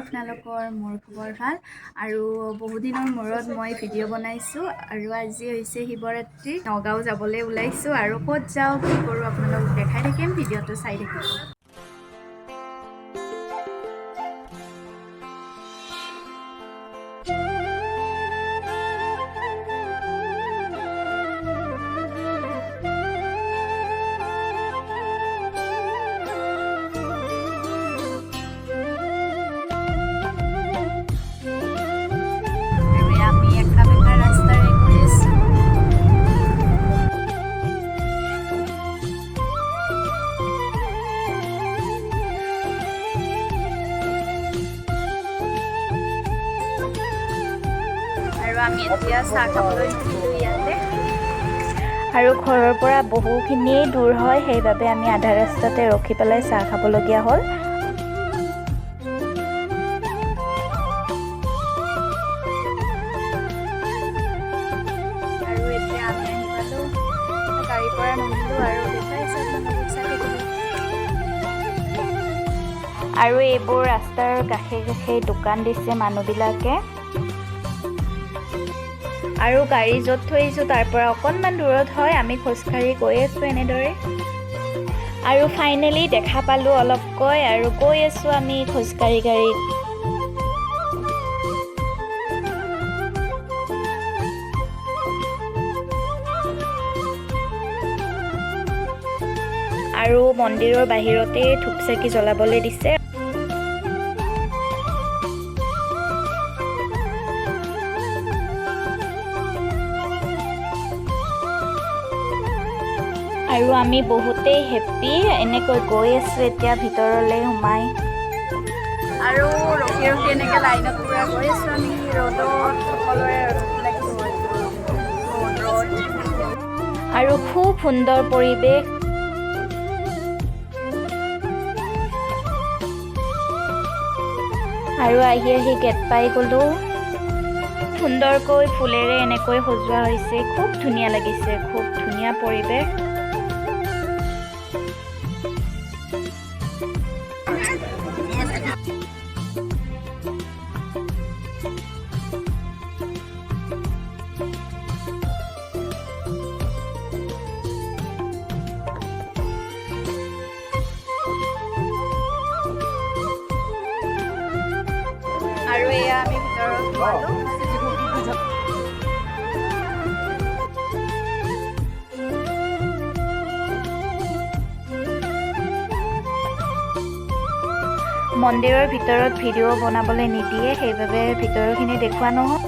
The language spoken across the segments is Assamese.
আপোনালোকৰ মোৰ খবৰ ভাল আৰু বহুদিনৰ মূৰত মই ভিডিঅ' বনাইছোঁ আৰু আজি হৈছে শিৱৰাত্ৰি নগাঁও যাবলৈ ওলাইছোঁ আৰু ক'ত যাওঁ কি কৰোঁ আপোনালোকক দেখাই থাকিম ভিডিঅ'টো চাই থাকিব আমি এতিয়া চাহ খাবলৈ ইয়াতে আৰু ঘৰৰ পৰা বহুখিনিয়ে দূৰ হয় সেইবাবে আমি আধা ৰাস্তাতে ৰখি পেলাই চাহ খাবলগীয়া হ'ল আৰু এতিয়া আমি আহি পালোঁ গাড়ীৰ পৰা নামিলোঁ আৰু দেখাইছোঁ আৰু এইবোৰ ৰাস্তাৰ কাষে কাষে দোকান দিছে মানুহবিলাকে আৰু গাড়ী য'ত থৈছোঁ তাৰ পৰা অকণমান দূৰত হয় আমি খোজকাঢ়ি গৈ আছোঁ এনেদৰে আৰু ফাইনেলি দেখা পালোঁ অলপকৈ আৰু গৈ আছোঁ আমি খোজকাঢ়ি গাড়ীত আৰু মন্দিৰৰ বাহিৰতে ধূপ চাকি জ্বলাবলৈ দিছে আৰু আমি বহুতেই হেপ্পী এনেকৈ গৈ আছোঁ এতিয়া ভিতৰলৈ সোমাই আৰু ৰখি ৰখি এনেকৈ লাইনত পুৰা গৈ আছোঁ আমি ৰ'দত সকলোৰে আৰু খুব সুন্দৰ পৰিৱেশ আৰু আহি আহি গেট পাই গ'লোঁ সুন্দৰকৈ ফুলেৰে এনেকৈ সজোৱা হৈছে খুব ধুনীয়া লাগিছে খুব ধুনীয়া পৰিৱেশ আৰু এয়া আমি ভিতৰত সোমালোঁ মন্দিৰৰ ভিতৰত ভিডিঅ' বনাবলৈ নিদিয়ে সেইবাবে ভিতৰখিনি দেখুওৱা নহয়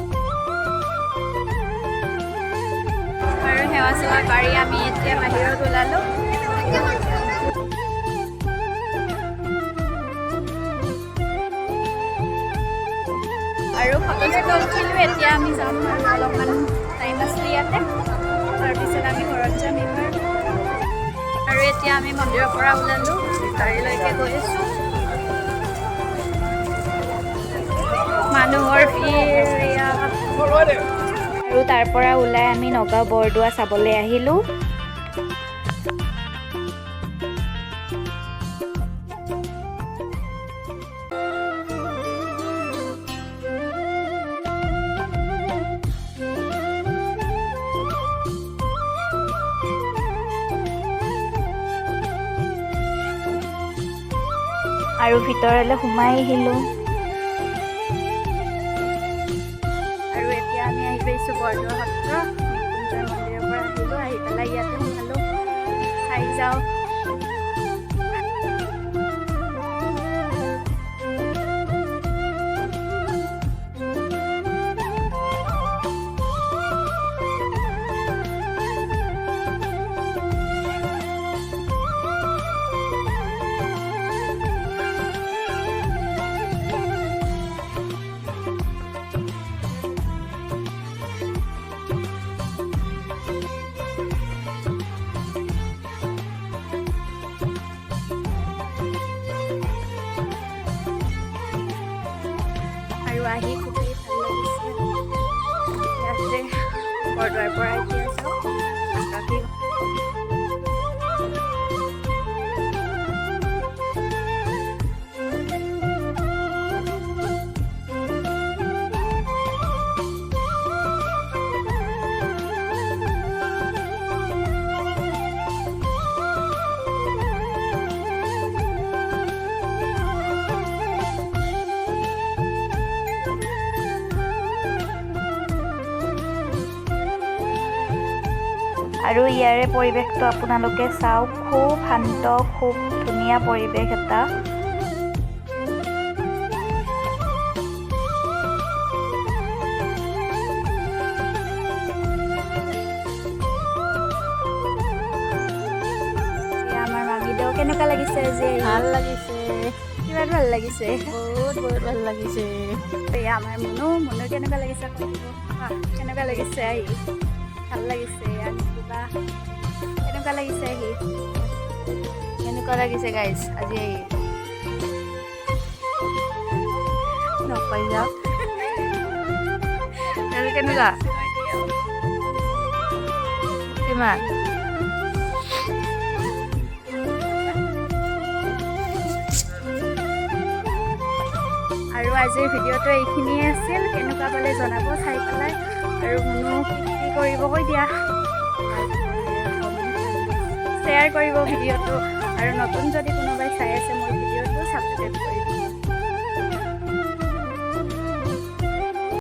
আৰু সেৱা চেৱা কৰি আমি এতিয়া বাহিৰত ওলালোঁ আৰু ফটো চটো উঠিলোঁ এতিয়া আমি যাম আৰু অলপমান টাইম আছে ইয়াতে তাৰপিছত আমি ঘৰত যাম এইবাৰ আৰু এতিয়া আমি মন্দিৰৰ পৰা ওলালোঁ গাড়ীলৈকে গৈ আছোঁ মানুহৰ ভিৰ আৰু তাৰ পৰা ওলাই আমি নগাঁও বৰদোৱা চাবলৈ আহিলোঁ আৰু ভিতৰলৈ সোমাই আহিলোঁ আৰু এতিয়া আমি আহি পাইছোঁ বৰদোৱা সত্ৰ মৃত্যুঞ্জয় মন্দিৰৰ পৰা আহিলোঁ আহি পেলাই ইয়াতে সোমালোঁ চাই যাওঁ আৰু আহি খুবেই ভাল লাগিছে ইয়াতে বৰদোৱাৰ পৰা এতিয়া যাওঁ আকাশী আৰু ইয়াৰে পৰিৱেশটো আপোনালোকে চাওক, খুব শান্ত, খুব ধুনীয়া পৰিৱেশ এটা। আমাৰ মামীদেউ কেনেকুৱা লাগিছে আজি? ভাল লাগিছে, কিমান ভাল লাগিছে? বহুত ভাল লাগিছে। এয়া আমাৰ মনো কেনেকুৱা লাগিছে? কেনেকুৱা লাগিছে আহি? ভাল লাগিছে। আৰু কিবা কেনেকুৱা লাগিছে আহি? কেনেকুৱা লাগিছে গাইজ আজি আহি? নকয় যাওক। কেনেকুৱা কিমান? আৰু আজিৰ ভিডিঅ'টো এইখিনিয়ে আছিল। কেনেকুৱা পালে জনাব চাই পেলাই। আৰু মনো কি কৰিব কৈ দিয়া, শ্বেয়াৰ কৰিব ভিডিঅ'টো। আৰু নতুন যদি কোনোবাই চাই আছে মোৰ ভিডিঅ'টো, ছাবস্ক্ৰাইব কৰিব।